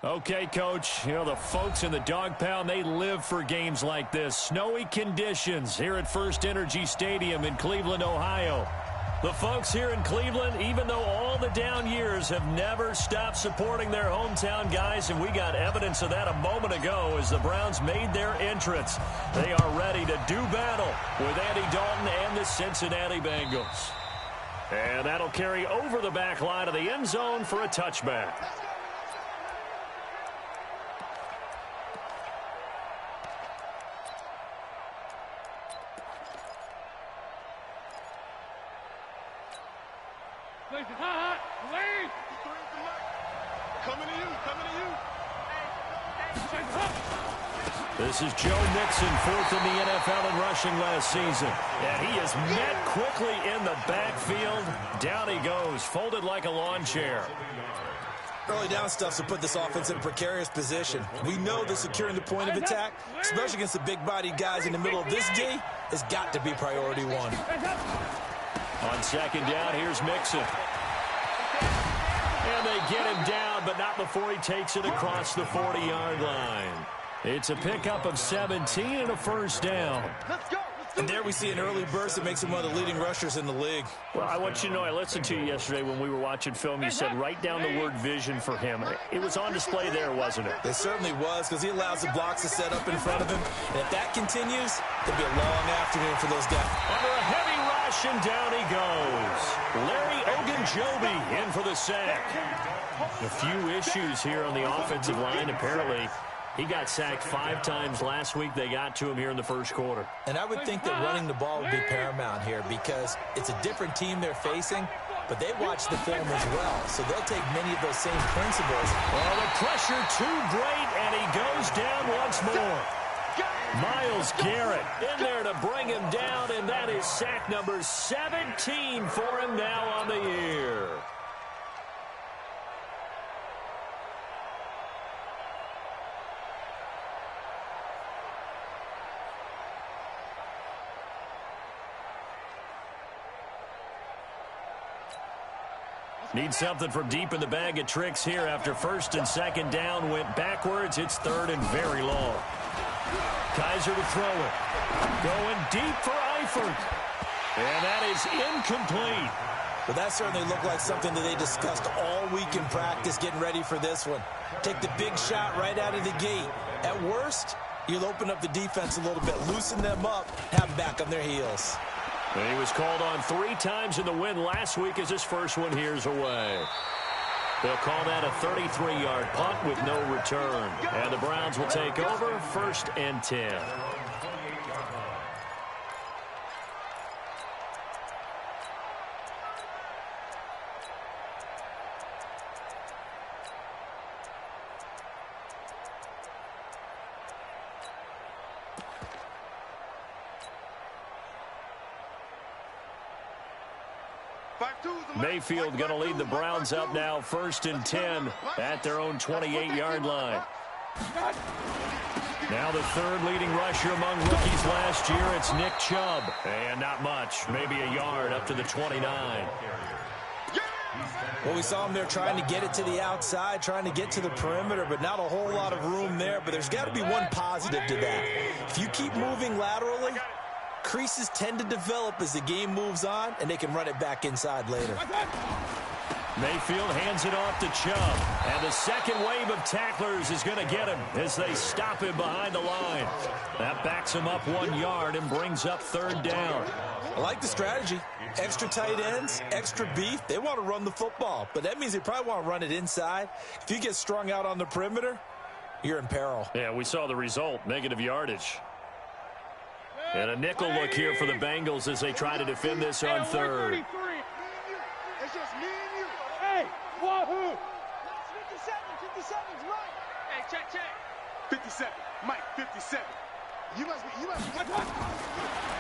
Okay, Coach, you know, the folks in the dog pound, they live for games like this. Snowy conditions here at First Energy Stadium in Cleveland, Ohio. The folks here in Cleveland, even though all the down years, have never stopped supporting their hometown guys, and we got evidence of that a moment ago as the Browns made their entrance. They are ready to do battle with Andy Dalton and the Cincinnati Bengals. And that'll carry over the back line of the end zone for a touchback. This is Joe Mixon, fourth in the NFL in rushing last season. And he is met quickly in the backfield. Down he goes, folded like a lawn chair. Early down stuff to put this offense in a precarious position. We know that securing the point of attack, especially against the big-bodied guys in the middle of this D, has got to be priority one. On second down, here's Mixon. And they get him down, but not before he takes it across the 40-yard line. It's a pickup of 17 and a first down. And there we see an early burst that makes him one of the leading rushers in the league. Well, I want you to know, I listened to you yesterday when we were watching film. You said write down the word vision for him. It was on display there, wasn't it? It certainly was, because he allows the blocks to set up in front of him. And if that continues, it'll be a long afternoon for those guys. Under a heavy rush, and down he goes. Larry Ogunjobi in for the sack. A few issues here on the offensive line, apparently. He got sacked 5 times last week. They got to him here in the first quarter. And I would think that running the ball would be paramount here because it's a different team they're facing, but they watch the film as well. So they'll take many of those same principles. Well, the pressure too great, and he goes down once more. Myles Garrett in there to bring him down, and that is sack number 17 for him now on the year. Need something from deep in the bag of tricks here after first and second down went backwards. It's third and very long. Kaiser to throw it. Going deep for Eifert. And that is incomplete. Well, that certainly looked like something that they discussed all week in practice getting ready for this one. Take the big shot right out of the gate. At worst, you'll open up the defense a little bit, loosen them up, have them back on their heels. And he was called on 3 times in the win last week as his first one here's away. They'll call that a 33-yard punt with no return. And the Browns will take over first and 10. Mayfield going to lead the Browns up now, first and 10 at their own 28-yard line. Now the third leading rusher among rookies last year, it's Nick Chubb. And not much, maybe a yard up to the 29. Well, we saw him there trying to get it to the outside, trying to get to the perimeter, but not a whole lot of room there. But there's got to be one positive to that. If you keep moving laterally, creases tend to develop as the game moves on, and they can run it back inside later. Mayfield hands it off to Chubb. And the second wave of tacklers is going to get him as they stop him behind the line. That backs him up 1 yard and brings up third down. I like the strategy. Extra tight ends, extra beef. They want to run the football, but that means they probably want to run it inside. If you get strung out on the perimeter, you're in peril. Yeah, we saw the result, negative yardage. And a nickel look here for the Bengals as they try to defend this on third. It's just me and you. Hey, wahoo! 57's right. Hey, check. 57. Mike, 57. You must be.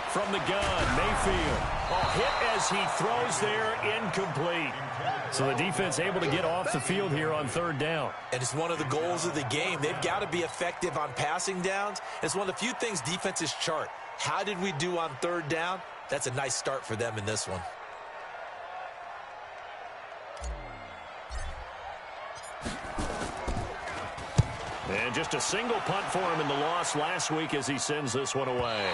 From the gun, Mayfield. A hit as he throws there, incomplete. So the defense able to get off the field here on third down. And it's one of the goals of the game. They've got to be effective on passing downs. It's one of the few things defenses chart. How did we do on third down? That's a nice start for them in this one. And just a single punt for him in the loss last week as he sends this one away.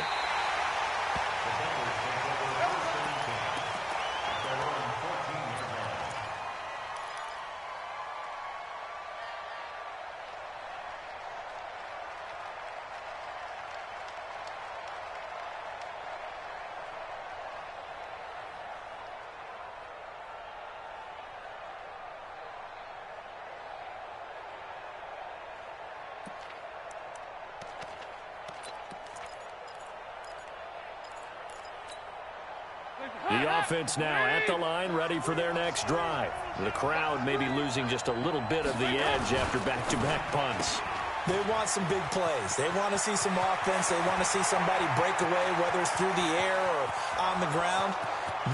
The offense now at the line, ready for their next drive. The crowd may be losing just a little bit of the edge after back-to-back punts. They want some big plays. They want to see some offense. They want to see somebody break away, whether it's through the air or on the ground.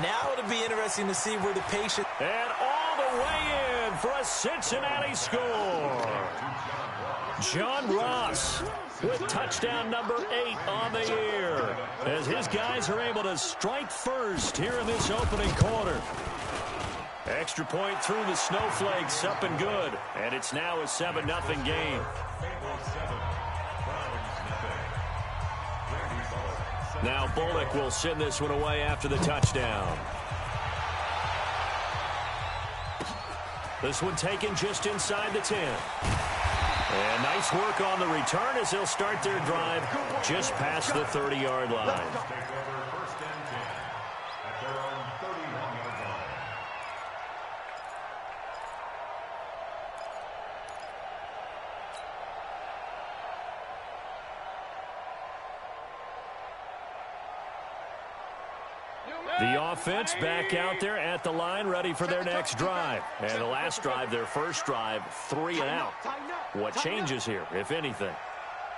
Now it'll be interesting to see where the patient... And all the way in for a Cincinnati score. John Ross with touchdown number 8 on the year, as his guys are able to strike first here in this opening quarter. Extra point through the snowflakes, up and good, and it's now a 7-0 game. Now Bullock will send this one away after the touchdown. This one taken just inside the 10. And nice work on the return as they'll start their drive just past the 30-yard line. The offense back out there at the line, ready for their next drive. And the last drive, their first drive, 3 and out. What changes here, if anything?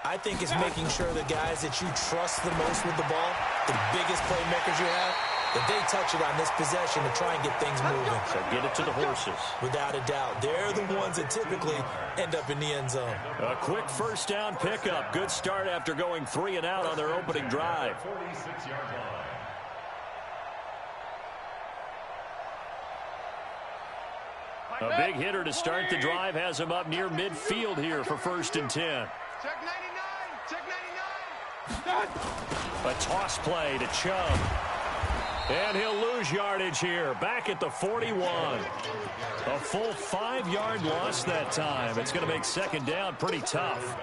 I think it's making sure the guys that you trust the most with the ball, the biggest playmakers you have, that they touch it on this possession to try and get things moving. So get it to the horses. Without a doubt. They're the ones that typically end up in the end zone. A quick first down pickup. Good start after going 3 and out on their opening drive. A big hitter to start the drive has him up near midfield here for 1st and 10. Check 99. Check 99. A toss play to Chubb. And he'll lose yardage here. Back at the 41. A full 5-yard loss that time. It's going to make 2nd down pretty tough.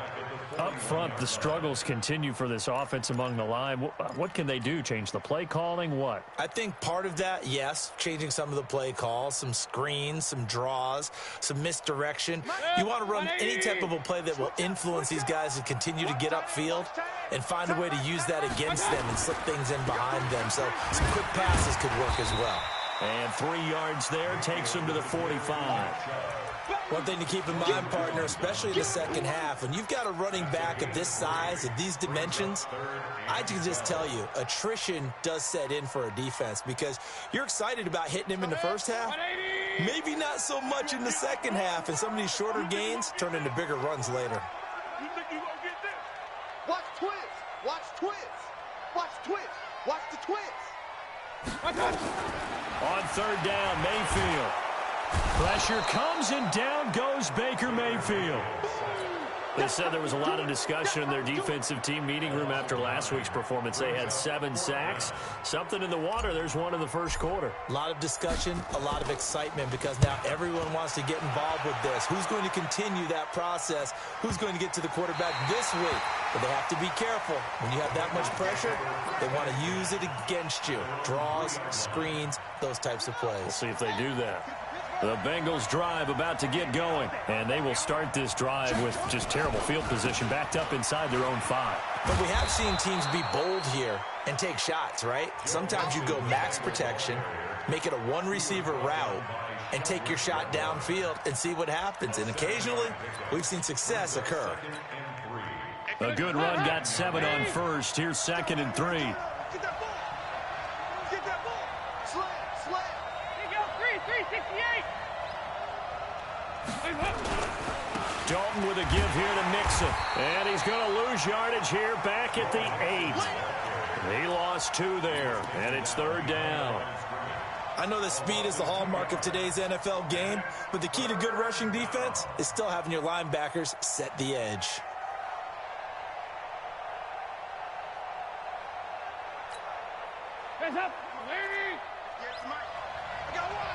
Up front, the struggles continue for this offense among the line. What can they do? Change the play calling? What? I think part of that, yes, changing some of the play calls, some screens, some draws, some misdirection. You want to run any type of a play that will influence these guys to continue to get upfield and find a way to use that against them and slip things in behind them. So some quick passes could work as well. And 3 yards there takes them to the 45. One thing to keep in mind, partner, especially in the second half, when you've got a running back of this size, of these dimensions, I can just tell you, attrition does set in for a defense because you're excited about hitting him in the first half. Maybe not so much in the second half, and some of these shorter gains turn into bigger runs later. You think you gonna get this? Watch twist. Watch twist. Watch twist. Watch the twist. On 3rd down, Mayfield. Pressure comes and down goes Baker Mayfield. They said there was a lot of discussion in their defensive team meeting room after last week's performance. They had 7 sacks. Something in the water. There's one in the first quarter. A lot of discussion, a lot of excitement because now everyone wants to get involved with this. Who's going to continue that process? Who's going to get to the quarterback this week? But they have to be careful. When you have that much pressure, they want to use it against you. Draws, screens, those types of plays. We'll see if they do that. The Bengals drive about to get going, and they will start this drive with just terrible field position backed up inside their own 5. But we have seen teams be bold here and take shots, right? Sometimes you go max protection, make it a one-receiver route, and take your shot downfield and see what happens. And occasionally, we've seen success occur. A good run got 7 on first. Here's 2nd and 3. Get that ball. Get that ball. Slam. Here you go, 368. Dalton with a give here to Mixon. And he's going to lose yardage here back at the 8. He lost 2 there, and it's 3rd down. I know that speed is the hallmark of today's NFL game, but the key to good rushing defense is still having your linebackers set the edge. Hands up. Lady. Yes, Mike. I got one.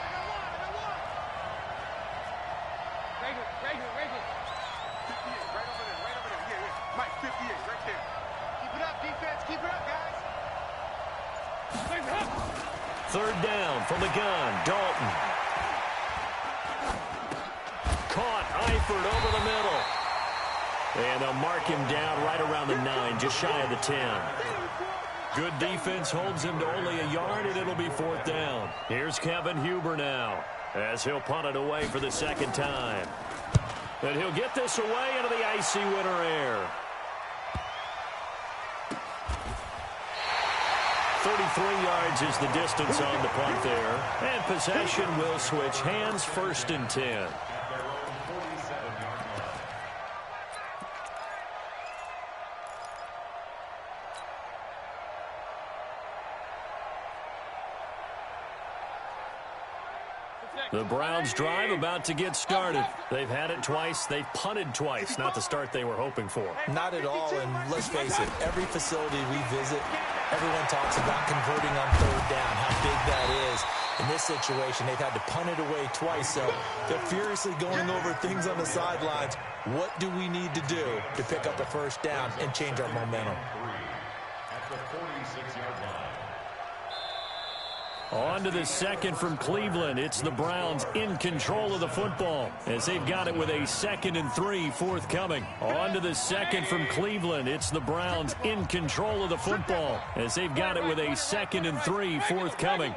Raise it. 58, right over there. Yeah. Mike, 58, right there. Keep it up, defense. Keep it up, guys. Raise it up. Third down from the gun. Dalton. Caught. Eifert over the middle. And they'll mark him down right around the 9, just shy of the 10. Good defense holds him to only a yard, and it'll be fourth down. Here's Kevin Huber now, as he'll punt it away for the second time. And he'll get this away into the icy winter air. 33 yards is the distance on the punt there. And possession will switch hands, first and 10. The Browns drive about to get started. They've had it twice. They've punted twice. Not the start they were hoping for. Not at all, and let's face it, every facility we visit, everyone talks about converting on third down, how big that is. In this situation, they've had to punt it away twice, so they're furiously going over things on the sidelines. What do we need to do to pick up a first down and change our momentum? At the 46-yard line. On to the second from Cleveland. It's the Browns in control of the football as they've got it with a 2nd and 3 forthcoming. On to the second from Cleveland. It's the Browns in control of the football as they've got it with a 2nd and 3 forthcoming.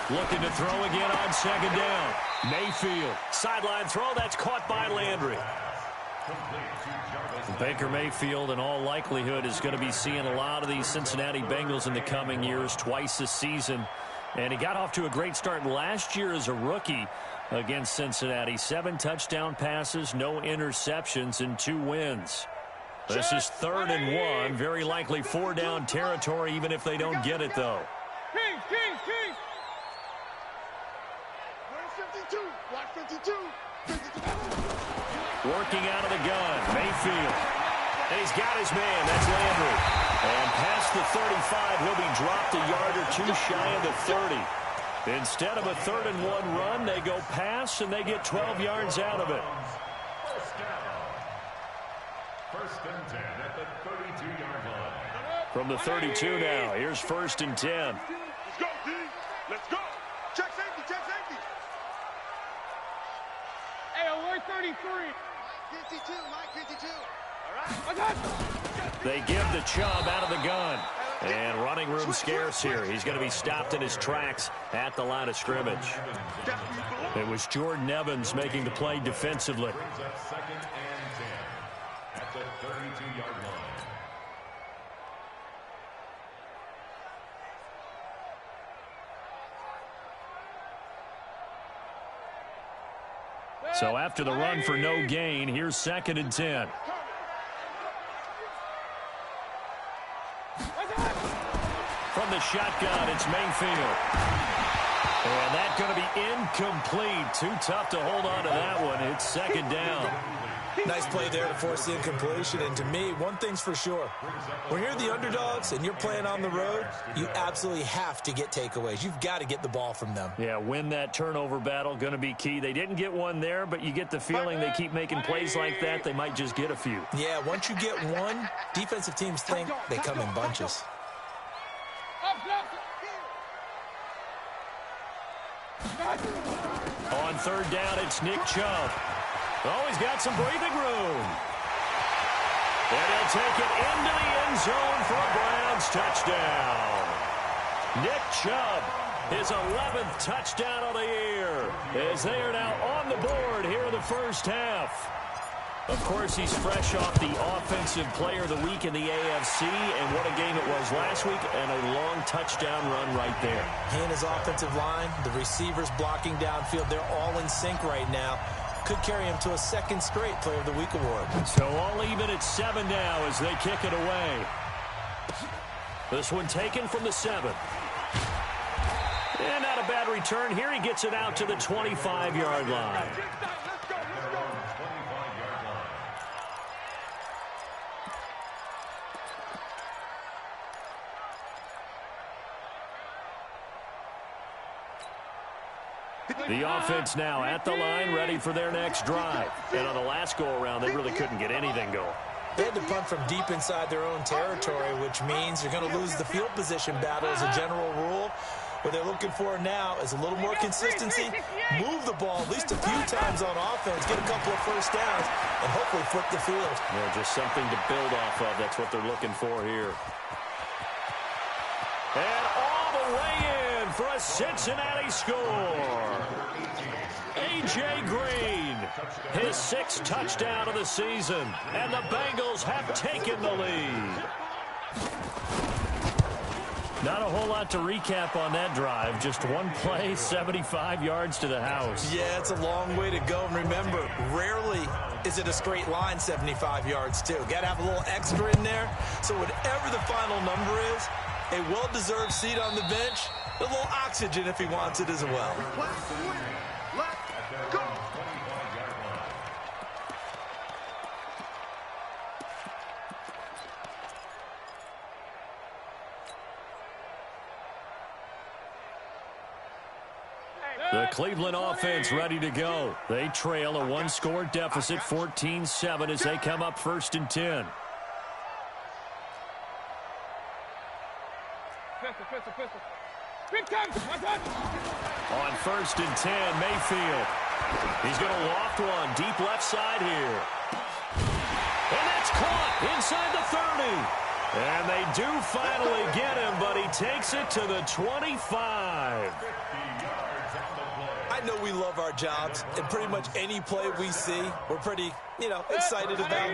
Looking to throw again on second down. Mayfield. Sideline throw. That's caught by Landry. Baker Mayfield, in all likelihood, is going to be seeing a lot of these Cincinnati Bengals in the coming years, twice this season. And he got off to a great start last year as a rookie against Cincinnati. 7 touchdown passes, no interceptions, and 2 wins. This is 3rd and 1. Very likely 4-down territory, even if they don't get it, though. Kings. Where's 52? Watch 52. 52. Working out of the gun, Mayfield. And he's got his man, that's Landry. And past the 35, he'll be dropped a yard or 2 shy of the 30. Instead of a 3rd and 1 run, they go pass, and they get 12 yards out of it. First and 10 at the 32-yard line. From the 32 now, here's 1st and 10. Let's go, D. Let's go. Check safety. Hey, alert 33. 52, Mike 52. I got you. They give the Chubb out of the gun. And running room scarce here. He's going to be stopped in his tracks at the line of scrimmage. It was Jordan Evans making the play defensively. Brings up 2nd and 10 at the 32-yard line. So after the run for no gain, here's 2nd and 10. From the shotgun, it's Mayfield. And that's going to be incomplete. Too tough to hold on to that one. It's 2nd down. Nice play there to force the incompletion, and to me, one thing's for sure. When you're the underdogs and you're playing on the road, you absolutely have to get takeaways. You've got to get the ball from them. Yeah, win that turnover battle, going to be key. They didn't get one there, but you get the feeling they keep making plays like that, they might just get a few. Yeah, once you get one, defensive teams think they come in bunches. On 3rd down, it's Nick Chubb. Oh, he's got some breathing room. And he'll take it into the end zone for a Browns touchdown. Nick Chubb, his 11th touchdown of the year, as they are now on the board here in the first half. Of course, he's fresh off the Offensive Player of the Week in the AFC, and what a game it was last week, and a long touchdown run right there. He and his offensive line, the receivers blocking downfield, they're all in sync right now. Could carry him to a 2nd straight Player of the Week award. So all even at 7 now as they kick it away. This one taken from the 7. And not a bad return here. He gets it out to the 25-yard line. The offense now at the line, ready for their next drive. And on the last go-around, they really couldn't get anything going. They had to punt from deep inside their own territory, which means you're going to lose the field position battle as a general rule. What they're looking for now is a little more consistency, move the ball at least a few times on offense, get a couple of first downs, and hopefully flip the field. Yeah, just something to build off of. That's what they're looking for here. And all the way in for a Cincinnati score. A.J. Green, his 6th touchdown of the season, and the Bengals have taken the lead. Not a whole lot to recap on that drive. Just one play, 75 yards to the house. Yeah, it's a long way to go. And remember, rarely is it a straight line 75 yards, too. Got to have a little extra in there. So whatever the final number is, a well-deserved seat on the bench, a little oxygen if he wants it as well. Let's go. The Cleveland offense ready to go. They trail a 1-score deficit, 14-7, as they come up 1st and 10. Pistol. Big time. On 1st and 10, Mayfield. He's going to loft one deep left side here. And that's caught inside the 30. And they do finally get him, but he takes it to the 25. I know we love our jobs, and pretty much any play we see, we're pretty, excited about.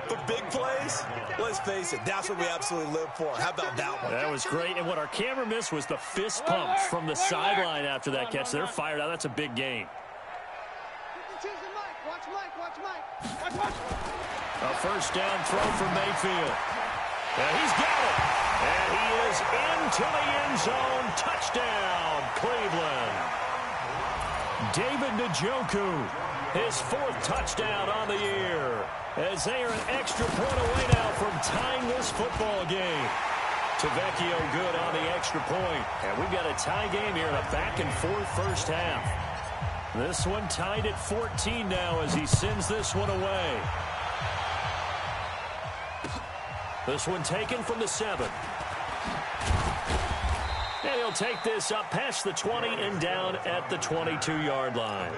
But big plays, let's face it, that's what we absolutely live for. How about that one? That was great, and what our camera missed was the fist pumps from the sideline after that catch. They're fired out. That's a big gain. Watch Mike. A 1st down throw for Mayfield. And he's got it. And he is into the end zone. Touchdown, Cleveland. David Njoku, his 4th touchdown on the year, as they are an extra point away now from tying this football game. Tavecchio good on the extra point. And we've got a tie game here in a back-and-forth first half. This one tied at 14 now as he sends this one away. This one taken from the 7. And he'll take this up past the 20 and down at the 22-yard line.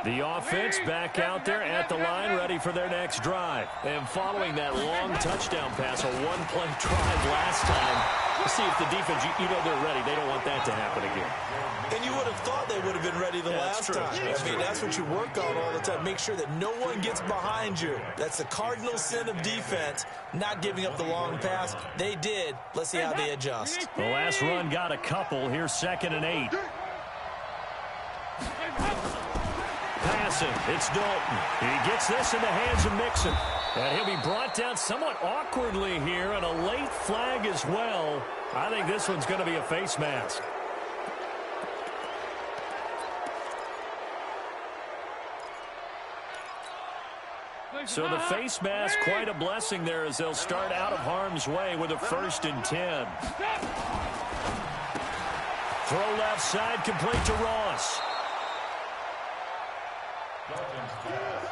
The offense back out there at the line, ready for their next drive. And following that long touchdown pass, a one-play drive last time, let's see if the defense, they're ready. They don't want that to happen again. And you would have thought they would have been ready the last time. That's what you work on all the time. Make sure that no one gets behind you. That's the cardinal sin of defense, not giving up the long pass. They did. Let's see how they adjust. The last run got a couple. Here's 2nd and 8. Passing. It's Dalton. He gets this in the hands of Mixon. And he'll be brought down somewhat awkwardly here, and a late flag as well. I think this one's going to be a face mask. So the face mask, quite a blessing there as they'll start out of harm's way with a 1st and 10. Throw left side, complete to Ross.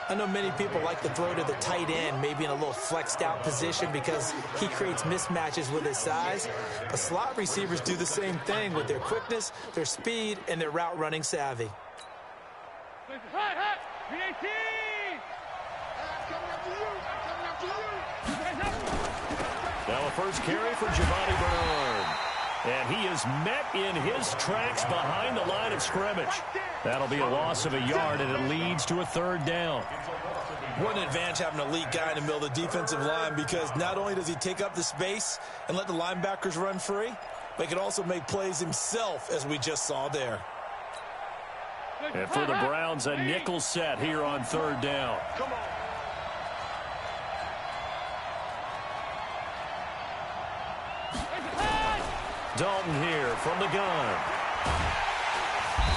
I know many people like to throw to the tight end, maybe in a little flexed out position because he creates mismatches with his size. But slot receivers do the same thing with their quickness, their speed, and their route running savvy. Now a first carry for Giovanni Bernard. And he is met in his tracks behind the line of scrimmage. That'll be a loss of a yard, and it leads to a 3rd down. What an advantage having an elite guy in the middle of the defensive line, because not only does he take up the space and let the linebackers run free, but he can also make plays himself, as we just saw there. And for the Browns, a nickel set here on third down. Come on. Dalton here from the gun.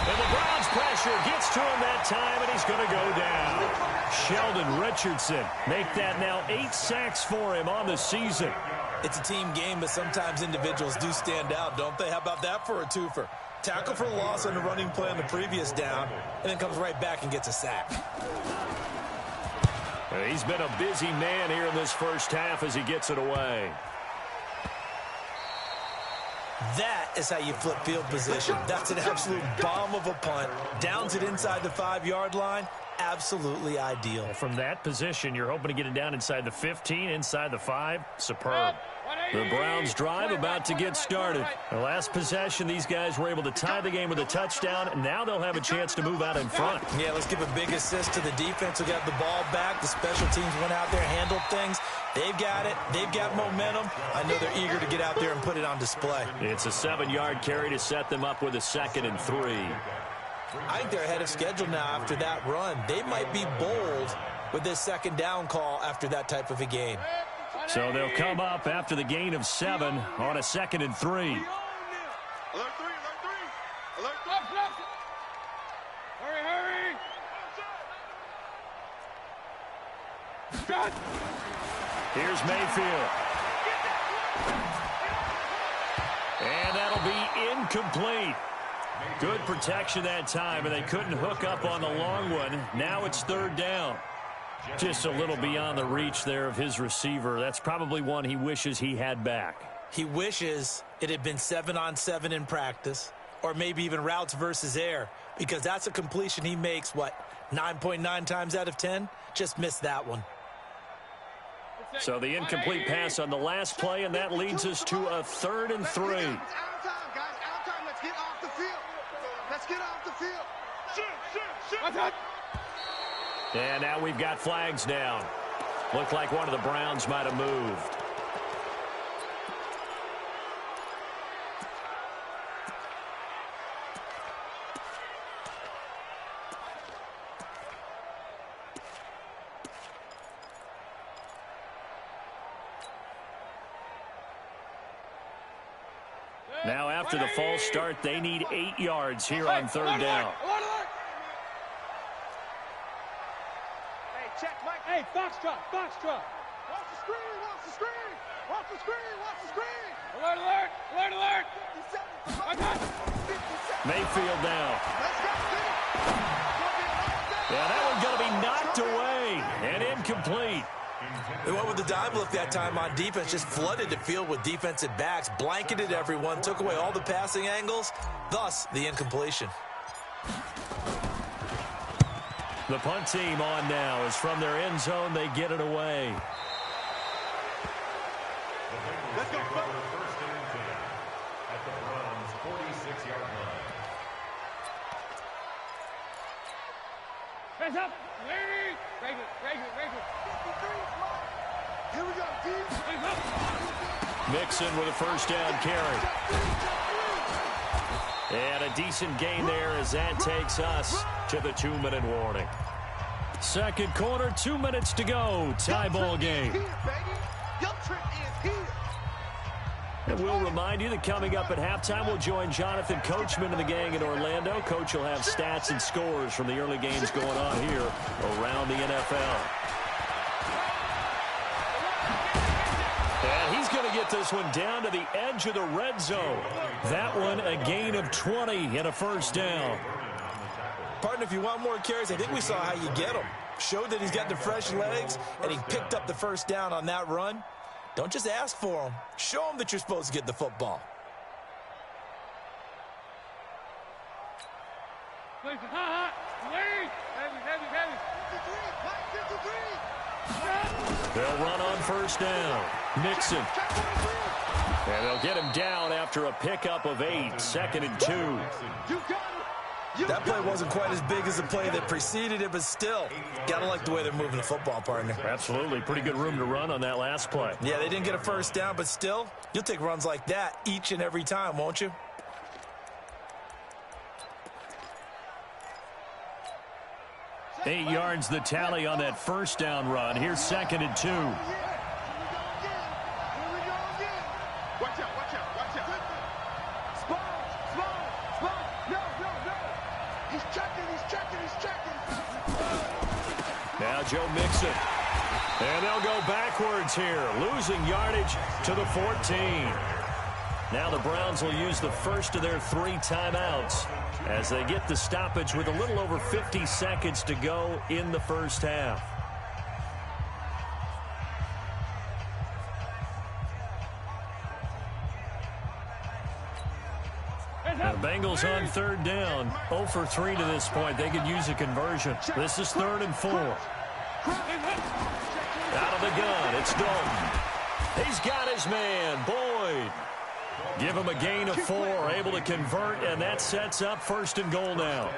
And the Browns pressure gets to him that time, and he's going to go down. Sheldon Richardson make that now 8 sacks for him on the season. It's a team game, but sometimes individuals do stand out, don't they? How about that for a twofer? Tackle for loss on the running play on the previous down, and then comes right back and gets a sack. He's been a busy man here in this first half as he gets it away. That is how you flip field position. That's an absolute bomb of a punt. Downs it inside the 5-yard line. Absolutely ideal. From that position, you're hoping to get it down inside the 15, inside the 5. Superb. The Browns drive about to get started. The last possession, these guys were able to tie the game with a touchdown, and now they'll have a chance to move out in front. Yeah, let's give a big assist to the defense who got the ball back. The special teams went out there, handled things. They've got it. They've got momentum. I know they're eager to get out there and put it on display. It's a 7-yard carry to set them up with a 2nd and 3. I think they're ahead of schedule now after that run. They might be bold with this 2nd down call after that type of a game. So they'll come up after the gain of 7 on a 2nd and 3. Alert 3, alert 3. Alert 3. Hurry, hurry. Shot. Here's Mayfield. And that'll be incomplete. Good protection that time, and they couldn't hook up on the long one. Now it's 3rd down. Just a little beyond the reach there of his receiver. That's probably one he wishes he had back. He wishes it had been 7-on-7 in practice, or maybe even routes versus air, because that's a completion he makes, 9.9 times out of 10? Just missed that one. So the incomplete pass on the last play, and that leads us to a 3rd and 3. It's out of time, guys. Out of time. Let's get off the field. Let's get off the field. Shoot. And now we've got flags down. Looked like one of the Browns might have moved. Now after the false start, they need 8 yards here on 3rd down. Check, Mike. Hey, Foxtrot. Watch the screen. Watch the screen. Alert. 57 Mayfield now. Let's go. Yeah, that one's going to be knocked away and incomplete. They went with the dime look that time on defense, just flooded the field with defensive backs, blanketed everyone, took away all the passing angles, thus the incompletion. The punt team on now is from their end zone. They get it away. Let's go. First and 10 at the Browns' 46-yard line. Hands up. Regular. Here we go, D. Mixon with a first down carry. And a decent gain there as that takes us to the 2-minute warning. 2nd quarter, 2 minutes to go. Tie ball game. Your trip is here. And we'll remind you that coming up at halftime, we'll join Jonathan Coachman and the gang in Orlando. Coach will have stats and scores from the early games going on here around the NFL. And he's going to get this one down to the edge of the red zone. That one a gain of 20 and a first down. Partner, if you want more carries, I think we saw how you get them. Showed that he's got the fresh legs, and he picked up the first down on that run. Don't just ask for them. Show them that you're supposed to get the football. They'll run on first down. Nixon. And they'll get him down after a pickup of 8. 2nd and 2. You got it. That play wasn't quite as big as the play that preceded it, but still, got to like the way they're moving the football, partner. Absolutely. Pretty good room to run on that last play. Yeah, they didn't get a first down, but still, you'll take runs like that each and every time, won't you? Eight yards the tally on that first down run. Here's 2nd and 2. Watch out, watch out, watch out. Small. No. He's checking. Now Joe Mixon. And they'll go backwards here, losing yardage to the 14. Now the Browns will use the first of their 3 timeouts as they get the stoppage with a little over 50 seconds to go in the first half. The Bengals on 3rd down. 0 for 3 to this point. They could use a conversion. This is 3rd and 4. Out of the gun, it's Dalton. He's got his man, Boyd. Give him a gain of 4, able to convert, and that sets up 1st and goal now.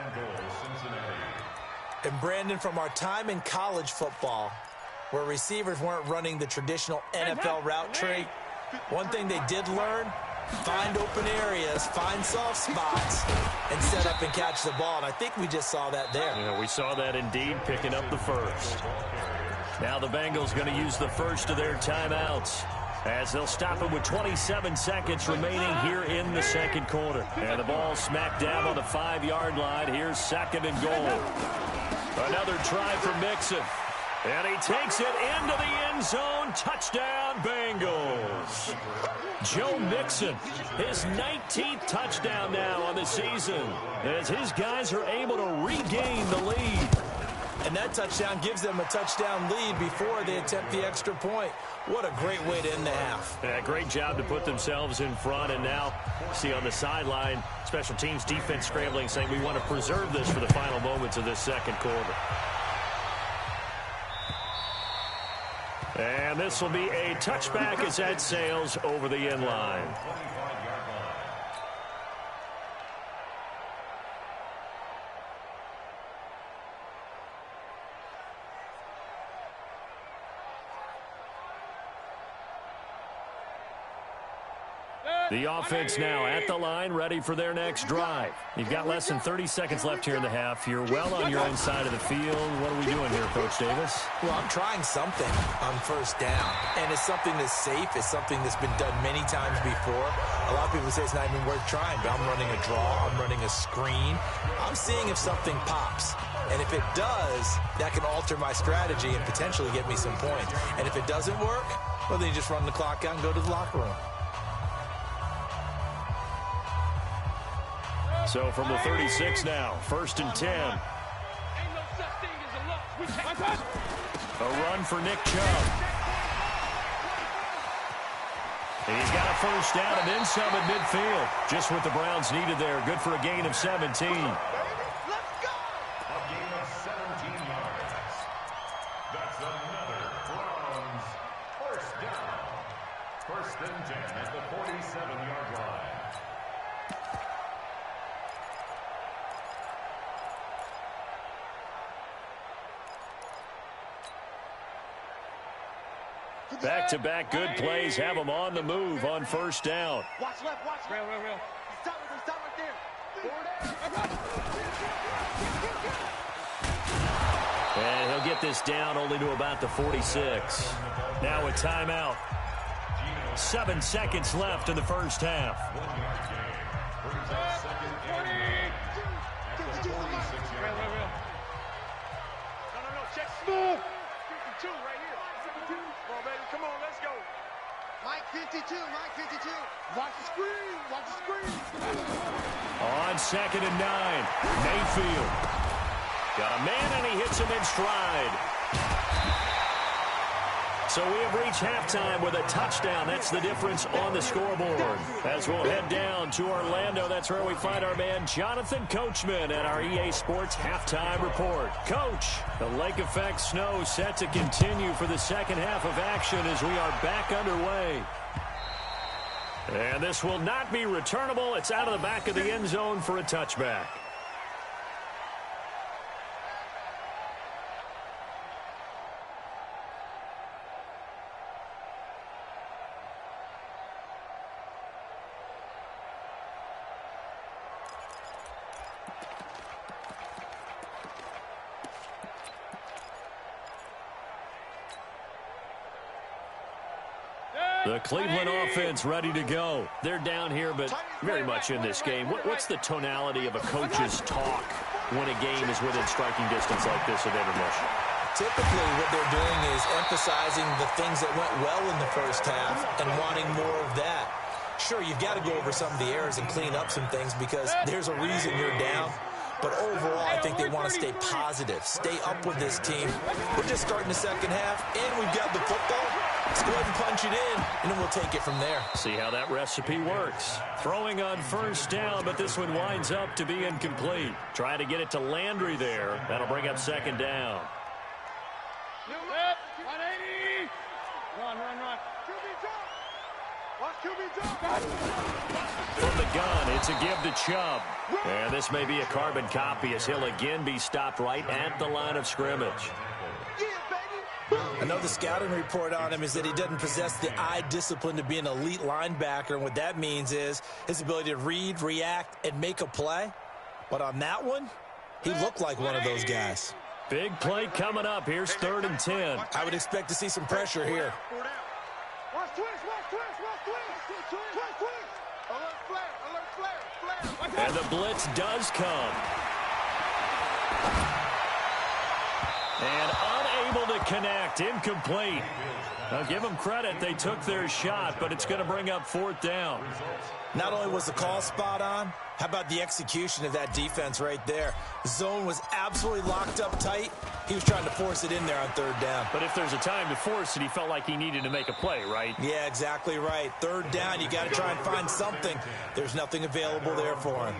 And Brandon, from our time in college football, where receivers weren't running the traditional NFL route tree, one thing they did learn, find open areas, find soft spots, and set up and catch the ball. And I think we just saw that there. Yeah, we saw that indeed, picking up the first. Now the Bengals going to use the first of their timeouts as they'll stop it with 27 seconds remaining here in the second quarter. And the ball smack dab on the 5-yard line. Here's 2nd and goal. Another try for Mixon. And he takes it into the end zone. Touchdown, Bengals. Joe Mixon, his 19th touchdown now on the season, as his guys are able to regain the lead. And that touchdown gives them a touchdown lead before they attempt the extra point. What a great way to end the half. Yeah, great job to put themselves in front. And now, see on the sideline, special teams defense scrambling, saying we want to preserve this for the final moments of this second quarter. And this will be a touchback as that sails over the end line. The offense now at the line, ready for their next drive. You've got less than 30 seconds left here in the half. You're well on your own side of the field. What are we doing here, Coach Davis? Well, I'm trying something on first down, and it's something that's safe. It's something that's been done many times before. A lot of people say it's not even worth trying, but I'm running a draw. I'm running a screen. I'm seeing if something pops. And if it does, that can alter my strategy and potentially get me some points. And if it doesn't work, well, then you just run the clock out and go to the locker room. So from the 36 now, 1st and 10. A run for Nick Chubb. He's got a first down and then some at midfield. Just what the Browns needed there. Good for a gain of 17. A gain of 17 yards. That's another Browns first down. 1st and 10 at the 47-yard line. Back-to-back good plays have them on the move on first down. Watch left, watch left. Real. Stop right there. And he'll get this down only to about the 46. Now a timeout. 7 seconds left in the first half. 1 yard gain. Brings up 2nd and 9 at the 46-yard line. No, check smooth. 52 right here. 52. Come on, baby, come on, let's go. Mike 52. Watch the screen. On 2nd and 9, Mayfield. Got a man and he hits him in stride. So we have reached halftime with a touchdown. That's the difference on the scoreboard. As we'll head down to Orlando, that's where we find our man Jonathan Coachman at our EA Sports Halftime Report. Coach, the lake effect snow set to continue for the second half of action as we are back underway. And this will not be returnable. It's out of the back of the end zone for a touchback. The Cleveland offense ready to go. They're down here, but very much in this game. What's the tonality of a coach's talk when a game is within striking distance like this at intermission? Typically, what they're doing is emphasizing the things that went well in the first half and wanting more of that. Sure, you've got to go over some of the errors and clean up some things because there's a reason you're down. But overall, I think they want to stay positive, stay up with this team. We're just starting the second half, and we've got the football. Let's go ahead and punch it in, and then we'll take it from there. See how that recipe works. Throwing on first down, but this one winds up to be incomplete. Try to get it to Landry there. That'll bring up second down. 180. Run. From the gun, it's a give to Chubb. And this may be a carbon copy as he'll again be stopped right at the line of scrimmage. I know the scouting report on him is that he doesn't possess the eye discipline to be an elite linebacker, and what that means is his ability to read, react, and make a play. But on that one, he looked like one of those guys. Big play coming up. Here's 3rd and 10. I would expect to see some pressure here. Watch twist. Alert flare. And the blitz does come. And unable to connect. Incomplete. Now give them credit. They took their shot, but it's going to bring up 4th down. Not only was the call spot on, how about the execution of that defense right there? The zone was absolutely locked up tight. He was trying to force it in there on 3rd down. But if there's a time to force it, he felt like he needed to make a play, right? Yeah, exactly right. 3rd down, you got to try and find something. There's nothing available there for him.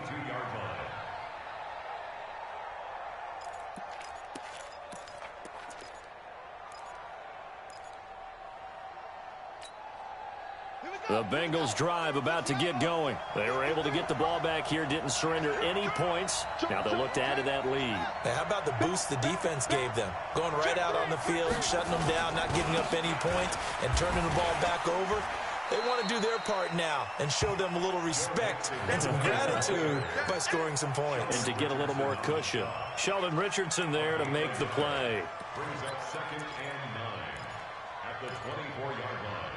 The Bengals drive about to get going. They were able to get the ball back here, didn't surrender any points. Now they'll look to add to that lead. Hey, how about the boost the defense gave them? Going right out on the field, shutting them down, not giving up any points, and turning the ball back over. They want to do their part now and show them a little respect and some gratitude by scoring some points. And to get a little more cushion. Sheldon Richardson there to make the play. Brings up 2nd and 9 at the 24-yard line.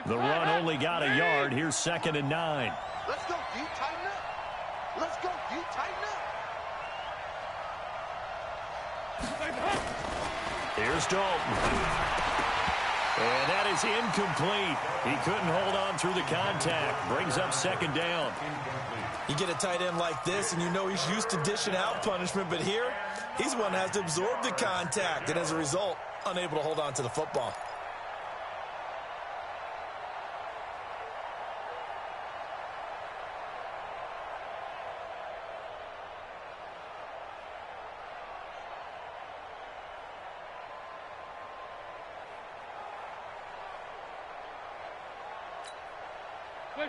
The run only got a yard. Here's 2nd and 9. Let's go, D. Tighten up. Let's go, D. Tighten up. Here's Dalton. And that is incomplete. He couldn't hold on through the contact. Brings up 2nd down. You get a tight end like this, and you know he's used to dishing out punishment, but here, he's one that has to absorb the contact, and as a result, unable to hold on to the football.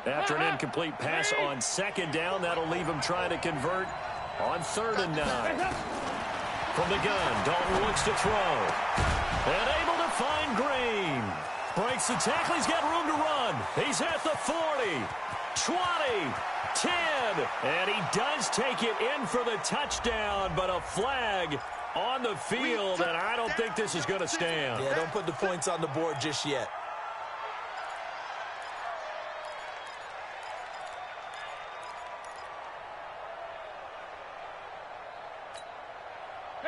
After an incomplete pass on 2nd down, that'll leave him trying to convert on 3rd and 9. From the gun, Dalton looks to throw. And able to find Green. Breaks the tackle. He's got room to run. He's at the 40, 20, 10. And he does take it in for the touchdown, but a flag on the field, and I don't think this is going to stand. Yeah, don't put the points on the board just yet.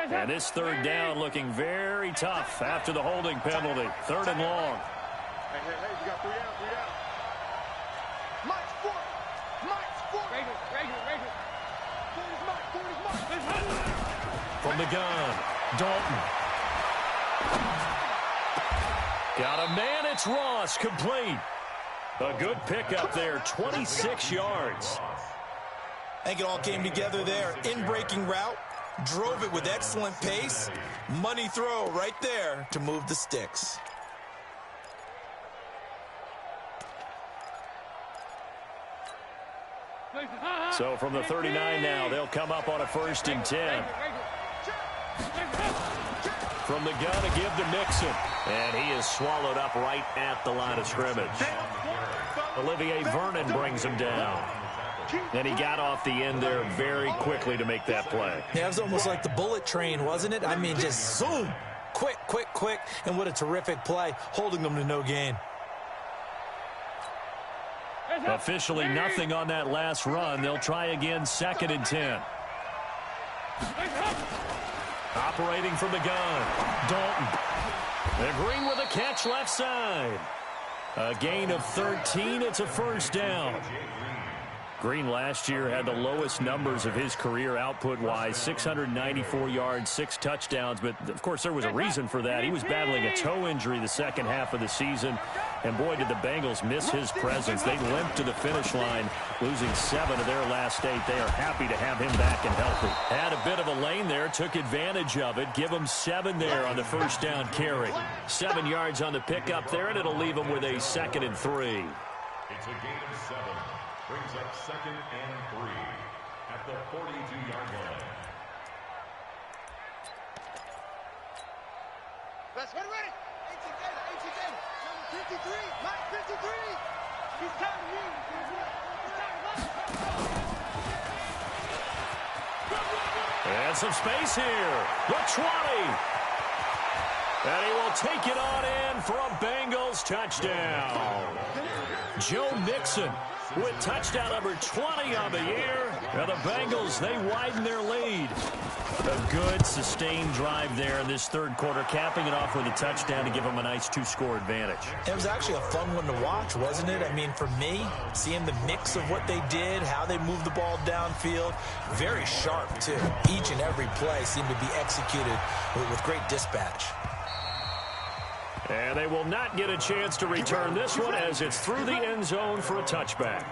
And this 3rd down looking very tough after the holding penalty. 3rd and long. Hey, you got 3 down. Mike's 4. Rager. 40's Mike. From the gun, Dalton. Got a man, it's Ross, complete. A good pickup there, 26 yards. I think it all came together there. In-breaking route. Drove it with excellent pace. Money throw right there to move the sticks. So from the 39 now, they'll come up on a 1st and 10. From the gun, a give to Mixon. And he is swallowed up right at the line of scrimmage. Olivier Vernon brings him down. And he got off the end there very quickly to make that play. Yeah, it was almost like the bullet train, wasn't it? I mean, just zoom. Quick, quick, quick. And what a terrific play, holding them to no gain. Officially nothing on that last run. They'll try again, 2nd and 10. Operating from the gun, Dalton. And Green with a catch left side. A gain of 13. It's a first down. Green last year had the lowest numbers of his career output-wise, 694 yards, 6 touchdowns. But, of course, there was a reason for that. He was battling a toe injury the second half of the season. And, boy, did the Bengals miss his presence. They limped to the finish line, losing 7 of their last 8. They are happy to have him back and healthy. Had a bit of a lane there, took advantage of it. Give him 7 there on the first down carry. 7 yards on the pickup there, and it'll leave him with a 2nd and 3. It's a gain of 7. Brings up 2nd and 3 at the 42-yard line. Let's get ready. 18 number 53, Mike 53. He's time to win. And some space here. The 20. And he will take it on in for a Bengals touchdown. Joe Mixon with touchdown number 20 on the year. Now the Bengals, they widen their lead. A good, sustained drive there in this third quarter, capping it off with a touchdown to give them a nice 2-score advantage. It was actually a fun one to watch, wasn't it? I mean, for me, seeing the mix of what they did, how they moved the ball downfield, very sharp, too. Each and every play seemed to be executed with great dispatch. And they will not get a chance to return this one as it's through the end zone for a touchback.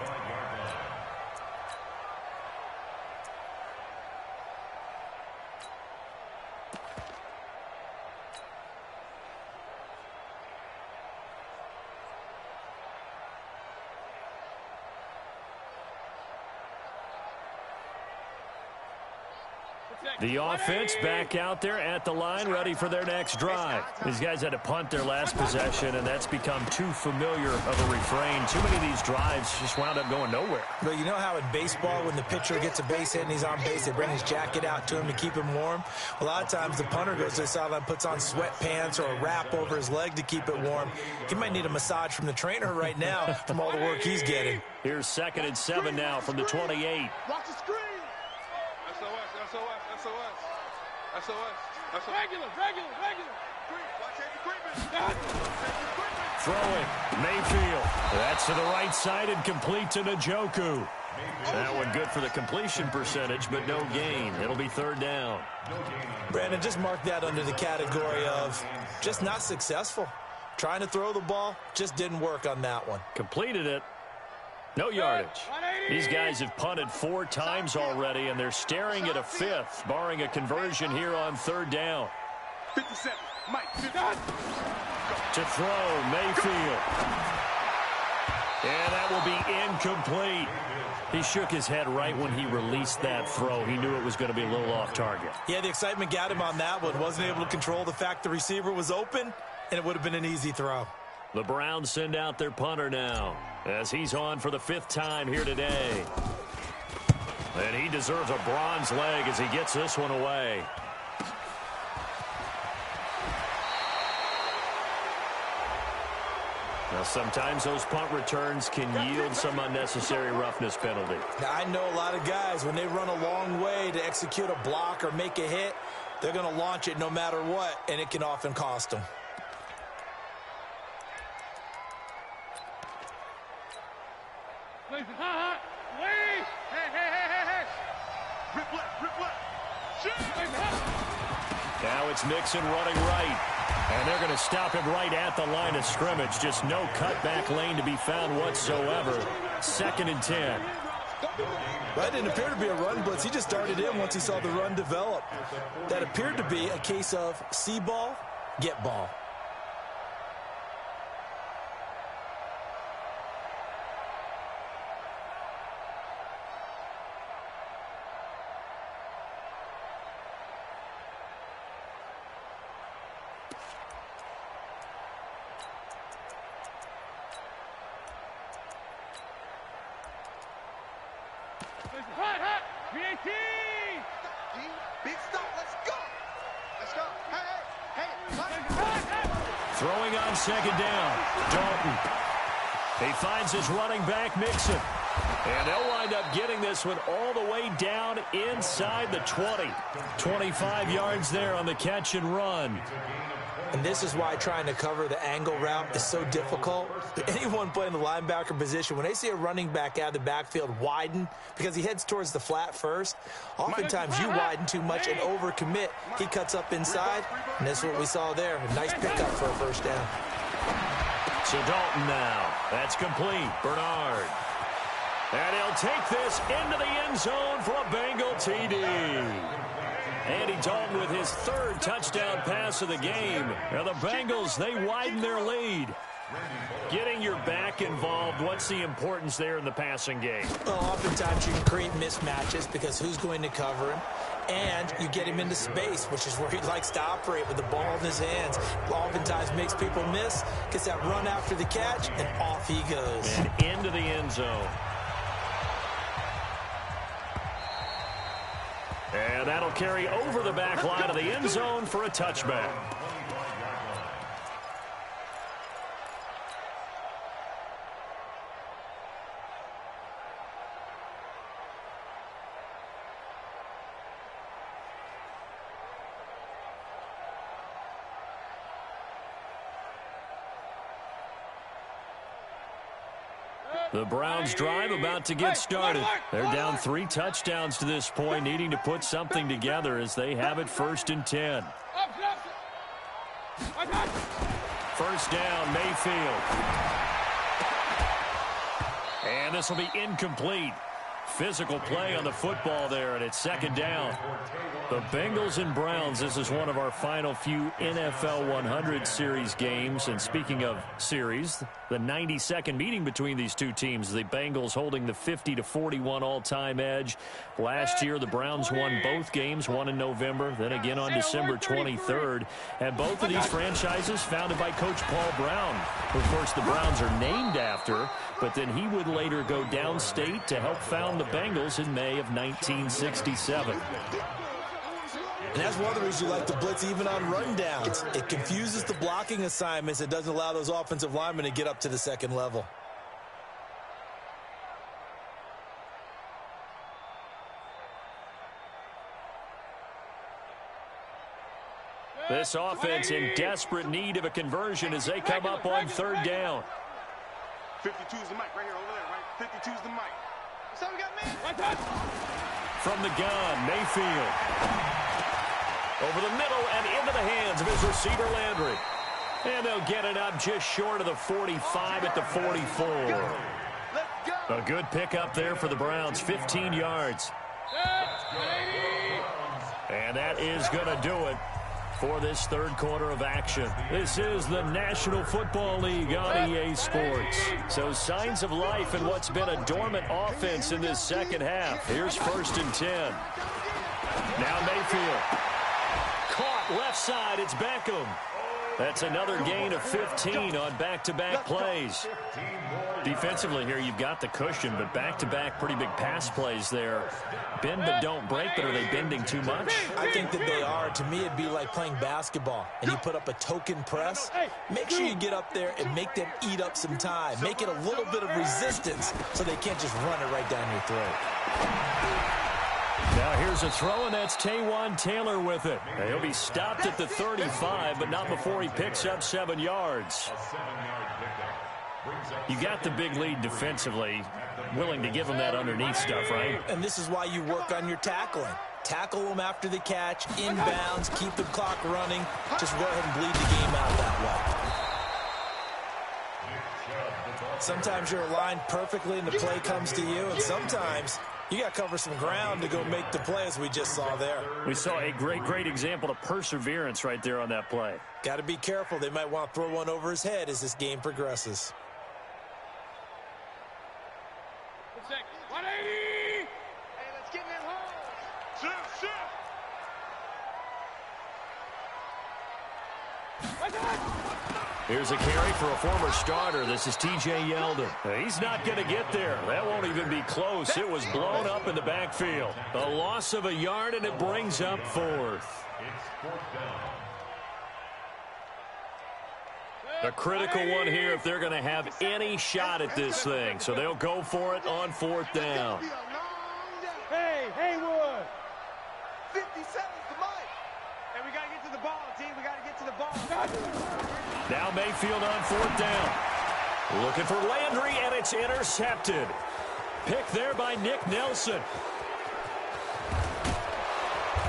The offense back out there at the line, ready for their next drive. These guys had to punt their last possession, and that's become too familiar of a refrain. Too many of these drives just wound up going nowhere. But you know how in baseball, when the pitcher gets a base hit and he's on base, they bring his jacket out to him to keep him warm? A lot of times the punter goes to the sideline, puts on sweatpants or a wrap over his leg to keep it warm. He might need a massage from the trainer right now from all the work he's getting. Here's 2nd and 7 now from the 28. Watch the screen. SOS. Regular. Throwing, Mayfield. That's to the right side and complete to Njoku. That one good for the completion percentage, but no gain. It'll be 3rd down. Brandon, just mark that under the category of just not successful. Trying to throw the ball, just didn't work on that one. Completed it. No yardage. These guys have punted 4 times already, and they're staring at a 5th, barring a conversion here on 3rd down. 57, Mike. 50. To throw, Mayfield. And that will be incomplete. He shook his head right when he released that throw. He knew it was going to be a little off target. Yeah, the excitement got him on that one. Wasn't able to control the fact the receiver was open, and it would have been an easy throw. The Browns send out their punter now as he's on for the 5th time here today. And he deserves a bronze leg as he gets this one away. Now, sometimes those punt returns can yield some unnecessary roughness penalty. Now, I know a lot of guys, when they run a long way to execute a block or make a hit, they're going to launch it no matter what, and it can often cost them. Now it's Mixon running right. And they're going to stop him right at the line of scrimmage. Just no cutback lane to be found whatsoever. 2nd and 10. That didn't appear to be a run blitz. He just darted in once he saw the run develop. That appeared to be a case of see ball, get ball. Big stop. Let's go. Let's go. Throwing on second down. Dalton. He finds his running back, Mixon. And they'll wind up getting this one all the way down inside the 20. 25 yards there on the catch and run. And this is why trying to cover the angle route is so difficult. Anyone playing the linebacker position, when they see a running back out of the backfield widen, because he heads towards the flat first, oftentimes you widen too much and overcommit. He cuts up inside, and that's what we saw there. A nice pickup for a first down. So Dalton now. That's complete. Bernard. And he'll take this into the end zone for a Bengal TD. Andy Dalton with his third touchdown pass of the game. Now the Bengals, they widen their lead. Getting your back involved, what's the importance there in the passing game? Well, oftentimes you can create mismatches because who's going to cover him? And you get him into space, which is where he likes to operate with the ball in his hands. Oftentimes makes people miss, gets that run after the catch, and off he goes. And into the end zone. And that'll carry over the back line of the end zone for a touchback. The Browns drive about to get started. They're down 3 touchdowns to this point, needing to put something together as they have it 1st and 10. First down, Mayfield. And this will be incomplete. Physical play on the football there, and it's 2nd down. The Bengals and Browns, this is one of our final few NFL 100 series games. And speaking of series, the 92nd meeting between these two teams. The Bengals holding the 50-41 all-time edge. Last year, the Browns won both games, one in November, then again on December 23rd. And both of these franchises founded by Coach Paul Brown, who, of course, the Browns are named after. But then he would later go downstate to help found the Bengals in May of 1967. And that's one of the reasons you like to blitz even on rundowns. It confuses the blocking assignments. It doesn't allow those offensive linemen to get up to the second level. This offense in desperate need of a conversion as they come up on 3rd down. 52's the mic right here over there, right? 52's the mic. So we got me. From the gun, Mayfield. Over the middle and into the hands of his receiver, Landry. And they'll get it up just short of the 45 at the 44. A good pickup there for the Browns, 15 yards. And that is going to do it for this 3rd quarter of action. This is the National Football League on EA Sports. So signs of life in what's been a dormant offense in this 2nd half. Here's 1st and 10. Now Mayfield. Caught left side, it's Beckham. That's another gain of 15 on back-to-back plays. Defensively here, you've got the cushion, but back-to-back pretty big pass plays there. Bend but don't break, but are they bending too much? I think that they are. To me, it'd be like playing basketball, and you put up a token press. Make sure you get up there and make them eat up some time. Make it a little bit of resistance so they can't just run it right down your throat. Now here's a throw, and that's Taywan Taylor with it. He'll be stopped at the 35, but not before he picks up 7 yards. You got the big lead defensively, willing to give them that underneath stuff, right? And this is why you work on your tackling. Tackle them after the catch, inbounds, keep the clock running. Just go ahead and bleed the game out that way. Sometimes you're aligned perfectly and the play comes to you, and sometimes you got to cover some ground to go make the play, as we just saw there. We saw a great example of perseverance right there on that play. Got to be careful. They might want to throw one over his head as this game progresses. 180! Hey, let's get in that hole. Here's a carry for a former starter. This is T.J. Yeldon. He's not going to get there. That won't even be close. It was blown up in the backfield. A loss of a yard, and it brings up 4th. It's 4th down. A critical one here if they're going to have any shot at this thing. So they'll go for it on 4th down. Hey, Haywood. 50 seconds to Mike. And we got to get to the ball, team. We got to get to the ball. Now Mayfield on 4th down. Looking for Landry, and it's intercepted. Pick there by Nick Nelson.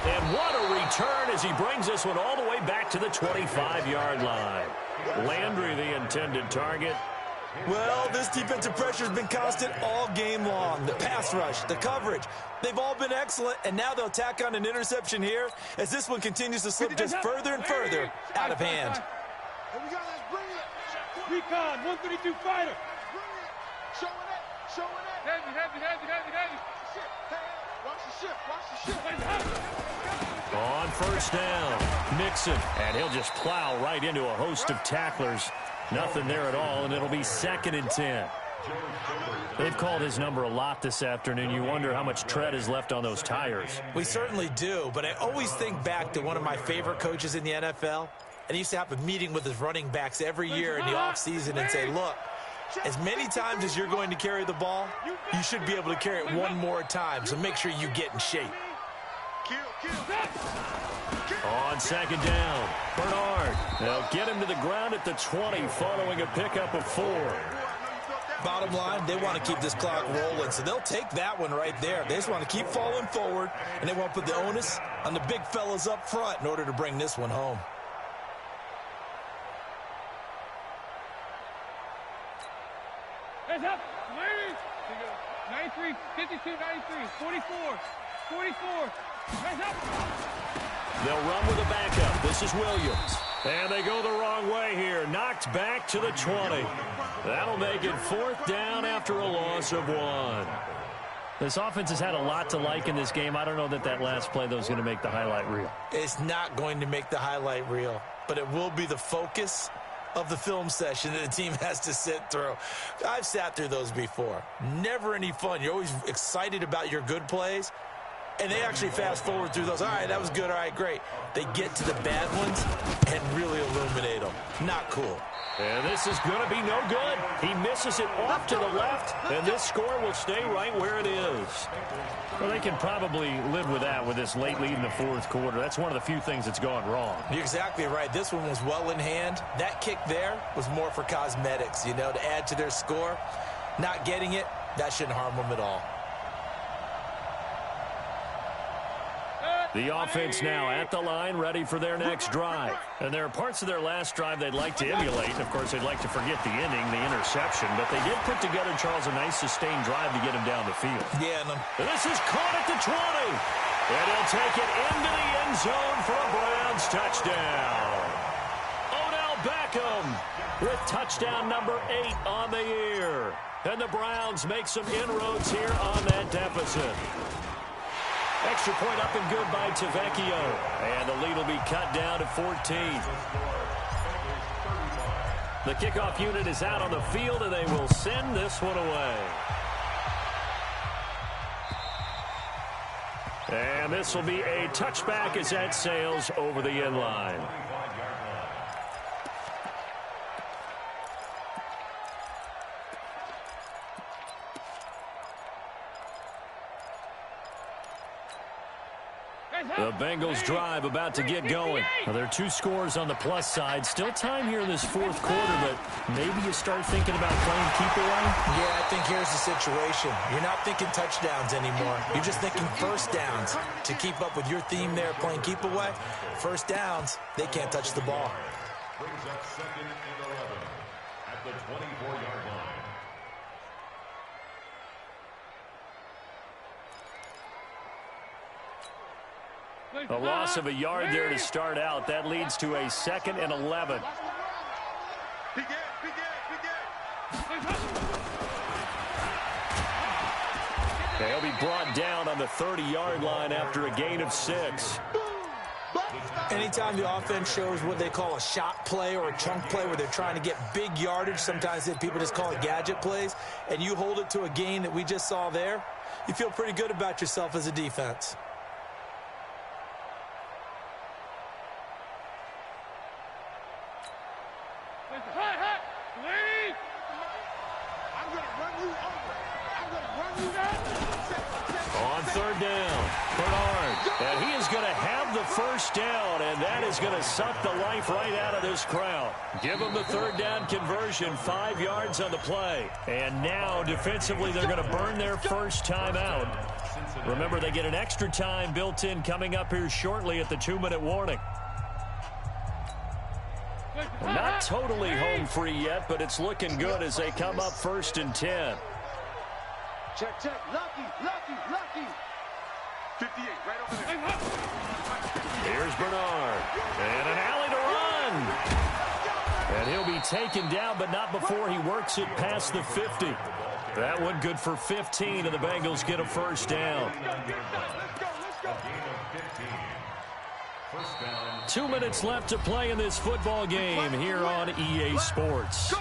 And what a return as he brings this one all the way back to the 25-yard line. Landry, the intended target. Well, this defensive pressure has been constant all game long. The pass rush, the coverage, they've all been excellent, and now they'll tack on an interception here as this one continues to slip just further and further out of hand. Here we go, let's bring it. Recon, 132 fighter. Bring it. Showing it. Heavy. Watch the ship. On 1st down, Mixon, and he'll just plow right into a host of tacklers. Nothing there at all, and it'll be 2nd and 10. They've called his number a lot this afternoon. You wonder how much tread is left on those tires. We certainly do, but I always think back to one of my favorite coaches in the NFL, and he used to have a meeting with his running backs every year in the offseason and say, look, as many times as you're going to carry the ball, you should be able to carry it one more time, so make sure you get in shape. On 2nd down, Bernard. They'll get him to the ground at the 20 following a pickup of 4. Bottom line, they want to keep this clock rolling, so they'll take that one right there. They just want to keep falling forward, and they want to put the onus on the big fellas up front in order to bring this one home. Heads up, ladies. 93, 52, 93, 44, 44. Heads up. They'll run with a backup. This is Williams. And they go the wrong way here. Knocked back to the 20. That'll make it 4th down after a loss of 1. This offense has had a lot to like in this game. I don't know that last play, though, is going to make the highlight reel. It's not going to make the highlight reel, but it will be the focus of the film session that the team has to sit through. I've sat through those before. Never any fun. You're always excited about your good plays, and they actually fast forward through those. All right, that was good. All right, great. They get to the bad ones and really illuminate them. Not cool. And this is going to be no good. He misses it off to the left, and this score will stay right where it is. Well, they can probably live with that with this late lead in the 4th quarter. That's one of the few things that's gone wrong. You're exactly right. This one was well in hand. That kick there was more for cosmetics, you know, to add to their score. Not getting it, that shouldn't harm them at all. The offense now at the line, ready for their next drive. And there are parts of their last drive they'd like to emulate. And, of course, they'd like to forget the inning, the interception. But they did put together, Charles, a nice sustained drive to get him down the field. Yeah, and this is caught at the 20. And he'll take it into the end zone for a Browns touchdown. Odell Beckham with touchdown number 8 on the year. And the Browns make some inroads here on that deficit. Extra point up and good by Tavecchio. And the lead will be cut down to 14. The kickoff unit is out on the field, and they will send this one away. And this will be a touchback as that sails over the end line. The Bengals drive about to get going. Well, there are 2 scores on the plus side. Still time here in this 4th quarter, but maybe you start thinking about playing keep away? Yeah, I think here's the situation. You're not thinking touchdowns anymore. You're just thinking first downs. To keep up with your theme there, playing keep away, first downs, they can't touch the ball. Brings up 2nd and 11 at the 24-yard line. A loss of a yard there to start out. That leads to a 2nd and 11. They'll be brought down on the 30-yard line after a gain of 6. Anytime the offense shows what they call a shot play or a chunk play where they're trying to get big yardage, sometimes people just call it gadget plays, and you hold it to a gain that we just saw there, you feel pretty good about yourself as a defense. On third down, Bernard. And he is going to have the first down, and that is going to suck the life right out of this crowd. Give them the third down conversion, 5 yards on the play. And now, defensively, they're going to burn their first time out. Remember, they get an extra time built in coming up here shortly at the 2-minute warning. Not totally home free yet, but it's looking good as they come up 1st and 10. Check, check. Lucky. 58, right over there. Here's Bernard. And an alley to run. And he'll be taken down, but not before he works it past the 50. That one good for 15, and the Bengals get a first down. 2 minutes left to play in this football game here on EA Sports.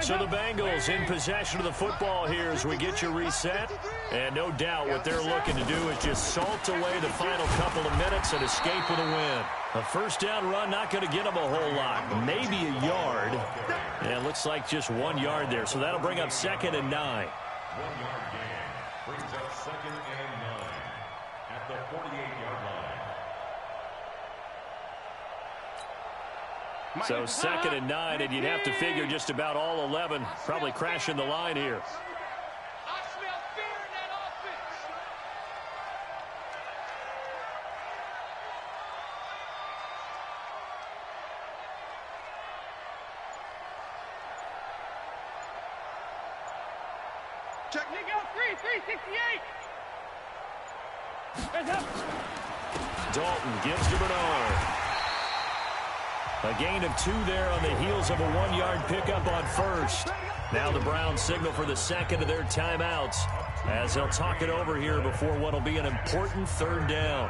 So the Bengals in possession of the football here as we get you reset. And no doubt what they're looking to do is just salt away the final couple of minutes and escape with a win. A first down run not going to get them a whole lot. Maybe a yard. And it looks like just 1 yard there. So that'll bring up 2nd and 9. 1 yard gain brings up 2nd and 9 at the 48-yard line. So 2nd and 9, and you'd have to figure just about all 11 probably crashing the line here. I smell fear in that offense. Check. Nick out 368. Dalton gives to Bernard. A gain of 2 there on the heels of a 1-yard pickup on first. Now the Browns signal for the second of their timeouts as they'll talk it over here before what will be an important 3rd down.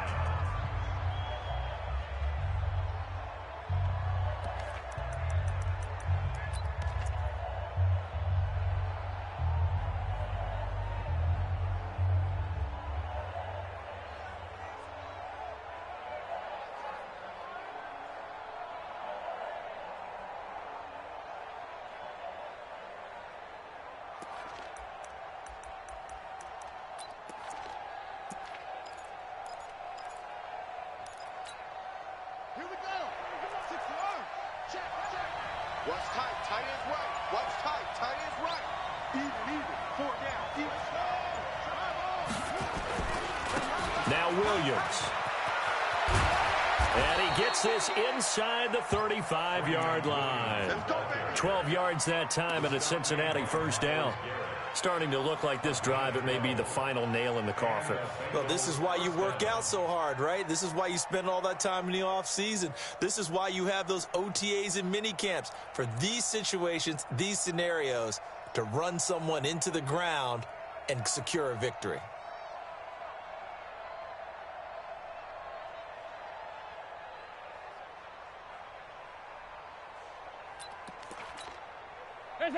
Watch tight, tight ends right. Watch tight, tight ends right. Even, 4 down, even. Now Williams. And he gets this inside the 35-yard line. 12 yards that time and a Cincinnati first down. Starting to look like this drive, it may be the final nail in the coffin. Well, this is why you work out so hard, right? This is why you spend all that time in the offseason. This is why you have those OTAs and mini camps for these situations, these scenarios, to run someone into the ground and secure a victory.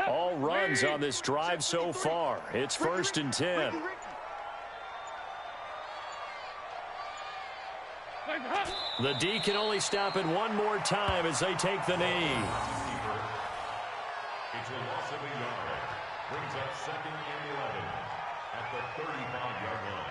All runs on this drive so far. It's 1st and 10. The D can only stop it one more time as they take the knee. It's a loss of a yard. Brings up 2nd and 11 at the 35-yard line.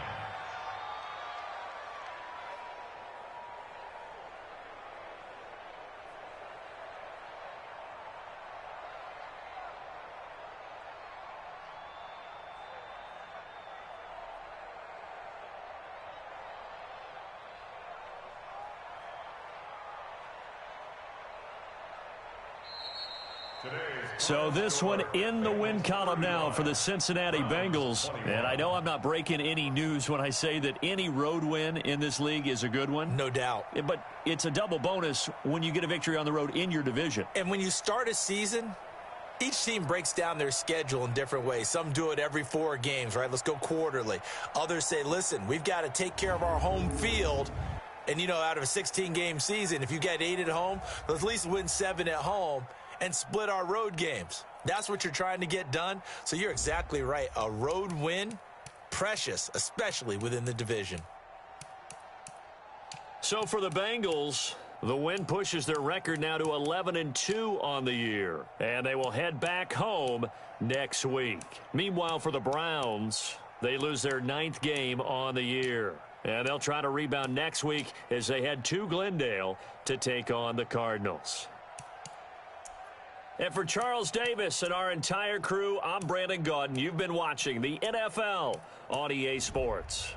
So this one in the win column now for the Cincinnati Bengals. And I know I'm not breaking any news when I say that any road win in this league is a good one. No doubt. But it's a double bonus when you get a victory on the road in your division. And when you start a season Each team breaks down their schedule in different ways. Some do it every 4 games, right? Let's go quarterly. Others say, listen, we've got to take care of our home field. And, you know, out of a 16-game season, if you get 8 at home, let's at least win 7 at home and split our road games. That's what you're trying to get done. So you're exactly right. A road win, precious, especially within the division. So for the Bengals, the win pushes their record now to 11-2 on the year, and they will head back home next week. Meanwhile, for the Browns, they lose their 9th game on the year, and they'll try to rebound next week as they head to Glendale to take on the Cardinals. And for Charles Davis and our entire crew, I'm Brandon Gaudin. You've been watching the NFL on EA Sports.